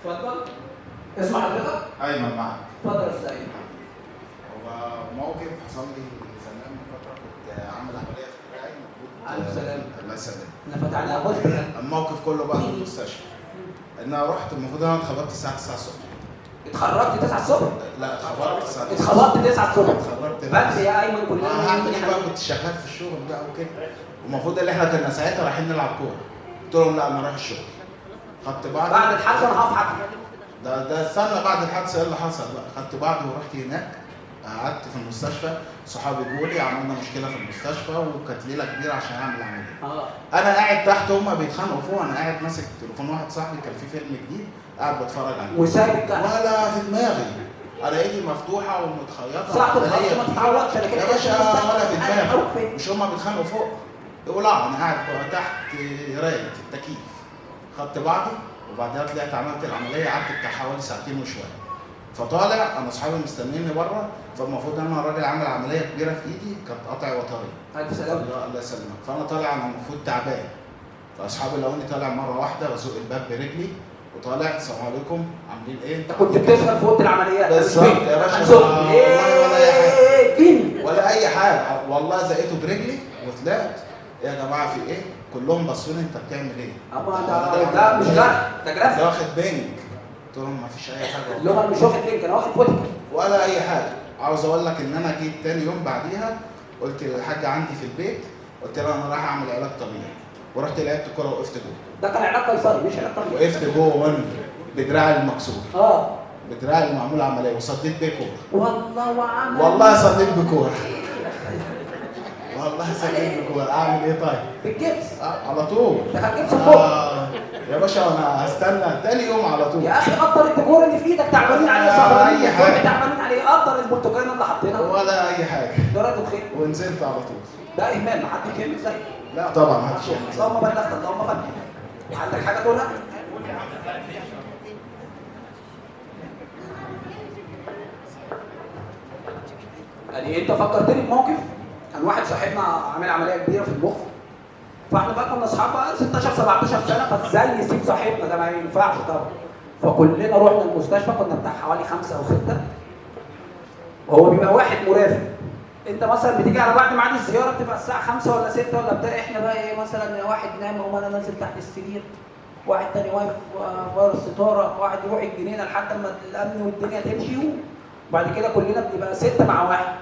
اتفضل. اسم حضرتك؟ ايمن معك. اتفضل يا استاذ. هو موقف حصل لي زمان من فتره، كنت عامل عمليه في دراعي المفروض. الف سلامه. الله يسلمك. احنا فتحنا ابواب. الموقف كله بقى في المستشفى. ان انا رحت، المفروض انا اتخرجت الساعه 9 الصبح. اتخرجت 9 الصبح؟ لا اتخرجت الساعه 9. اتخرجت 9 الصبح. اتخرجت بدري يا ايمن كلنا. انا هعمل ايه بقى؟ كنت شغال في الشغل بقى وكده، والمفروض ان احنا كنا ساعتها رايحين نلعب كوره. قلت لهم لا انا رايح الشغل. خدت بعض الحادثه انا هقف حد. ده استنى بعد الحادثه ايه اللي حصل بقى. خدت بعضي ورحت هناك، قعدت في المستشفى، صحابي جولي عملنا مشكله في المستشفى، وكانت ليله كبيره عشان اعمل عمليه. انا قاعد تحت هما بيتخانقوا فوق، انا قاعد ماسك تليفون واحد صاحبي كان في فيلم جديد قاعد بتفرج عليه وسايب تحت ولا في دماغي، انا ايدي مفتوحه ومتخيطه صح. ما تتحركش يا باشا ولا في دماغي، مش هما بيتخانقوا فوق يقول انا قاعد تحت رايق في التكييف. خدت بعضي وبعدها طلعت عملت العمليه، قعدت بتاع حوالي ساعتين وشويه. فطالع انا اصحابي مستنيني بره، فالمفروض انا راجل عامل عمليه كبيره في ايدي، كانت قطع وتري. الف سلامه. الله يسلمك. فانا طالع انا المفروض تعبان، فاصحابي لقوني طالع مره واحده بزق الباب برجلي وطالع السلام عليكم عاملين ايه؟ انت كنت بتسال في اوضه العمليات بالظبط يا باشا. والله ولا اي حاجه ولا اي حاجه، والله زقيته برجلي وطلعت. يا جماعه في ايه؟ كلهم بصوا لي انت بتعمل ايه؟ ده مش جرح، ده جرح. ده واخد بنج. قلت لهم ما فيش اي حاجه. اللي هو مش واخد بنج، انا واخد فوتك ولا اي حاجه. عاوز اقول لك ان انا جيت تاني يوم بعديها، قلت للحاجه عندي في البيت، قلت لها انا رايح اعمل علاج طبيعي، ورحت لعبت كوره وقفت جوه. ده كان علاج قيصري مش علاج طبيعي. وقفت جوه بدراعي المكسور. بدراعي اللي معمول عمليه، وصديت بيه كوره. والله صديت بكوره. والله صديت بكوره. اعمل ايه طيب؟ بالجبس. على طول. ده كان جبس فوق. يا باشا انا هستنى تاني يوم على طول. يا اخي قدر الديكور اللي في ايدك تعبانين عليه، صعبانين اي حاجه تعبانين عليه، قدر البرتقال اللي حاطينها ولا اي حاجه. ده راجل خير. ونزلت على طول. ده اهمال، ما حدش يعمل زيك. لا طبعا ما حدش يعمل زيك. اللهم بلغت اللهم بلغت. عندك حاجه تقولها؟ يعني انت فكرتني بموقف، كان واحد صاحبنا عامل عمليه كبيره في المخ، فاحنا بقى كنا اصحاب بقى 16 17 سنه، فازاي يسيب صاحبنا ده؟ ما ينفعش طبعا. فكلنا رحنا المستشفى، كنا بتاع حوالي 5 أو 6. هو بيبقى واحد مرافق، انت مثلا بتيجي على بعد ميعاد الزياره بتبقى الساعه 5 ولا 6 ولا بتاع، احنا بقى ايه مثلا واحد نام وانا نازل تحت السرير، واحد تاني واقف ورا الستاره، واحد يروح الجنينه لحد ما الامن والدنيا تمشي، وبعد كده كلنا بنبقى 6 مع واحد.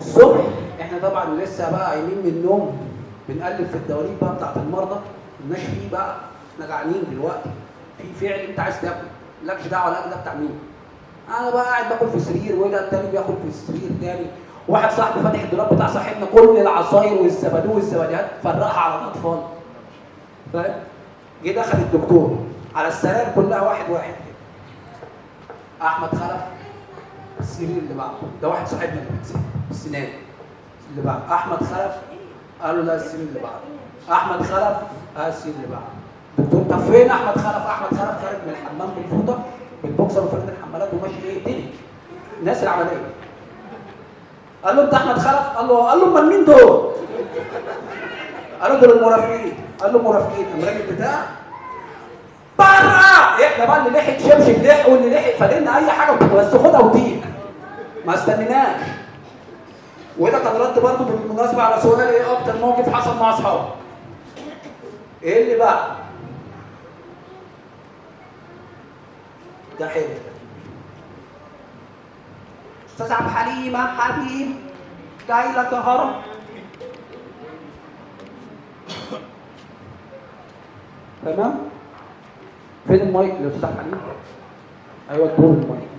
الصبح احنا طبعا لسه بقى قايمين من النوم، بنقلب في الدواليب بقى بتاعت المرضى، مالناش فيه بقى، احنا جعانين دلوقتي، في فعل انت عايز تاكل، مالكش دعوه الاكل ده بتاع مين. انا بقى قاعد باكل في سرير، وده التاني بياكل في السرير تاني، واحد صاحبي فاتح الدولاب بتاع صاحبنا كل العصاير والزبادو والزباديات فرقها على الاطفال. فاهم؟ جه دخل الدكتور على السراير كلها واحد واحد. احمد خلف السرير اللي بعده، ده واحد صاحبنا اللي بيتسال السنان اللي بعده، احمد خلف قال له لا السرير اللي بعده، احمد خلف السرير اللي بعده. دكتور طب فين احمد خلف؟ احمد خلف خارج من الحمام بالفوطه بالبوكسر وفرد الحمالات وماشي يقتلي الناس العمليه. قال له انت احمد خلف؟ قال له امال مين دول؟ قال له دول المرافقين. قال له مرافقين؟ الراجل بتاعه بره. احنا بقى اللي لحق شبشب لحق واللي لحق فاجئنا اي حاجه بس خدها وطير، ما استنيناش. وده كان رد برضه بالمناسبه على سؤال ايه اكتر موقف حصل مع اصحابك؟ ايه اللي بقى؟ ده حلو. استاذ عبد الحليم حبيب جاي لك يا هرم. تمام؟ فين المايك يا استاذ حليم؟ ايوه ادور المايك.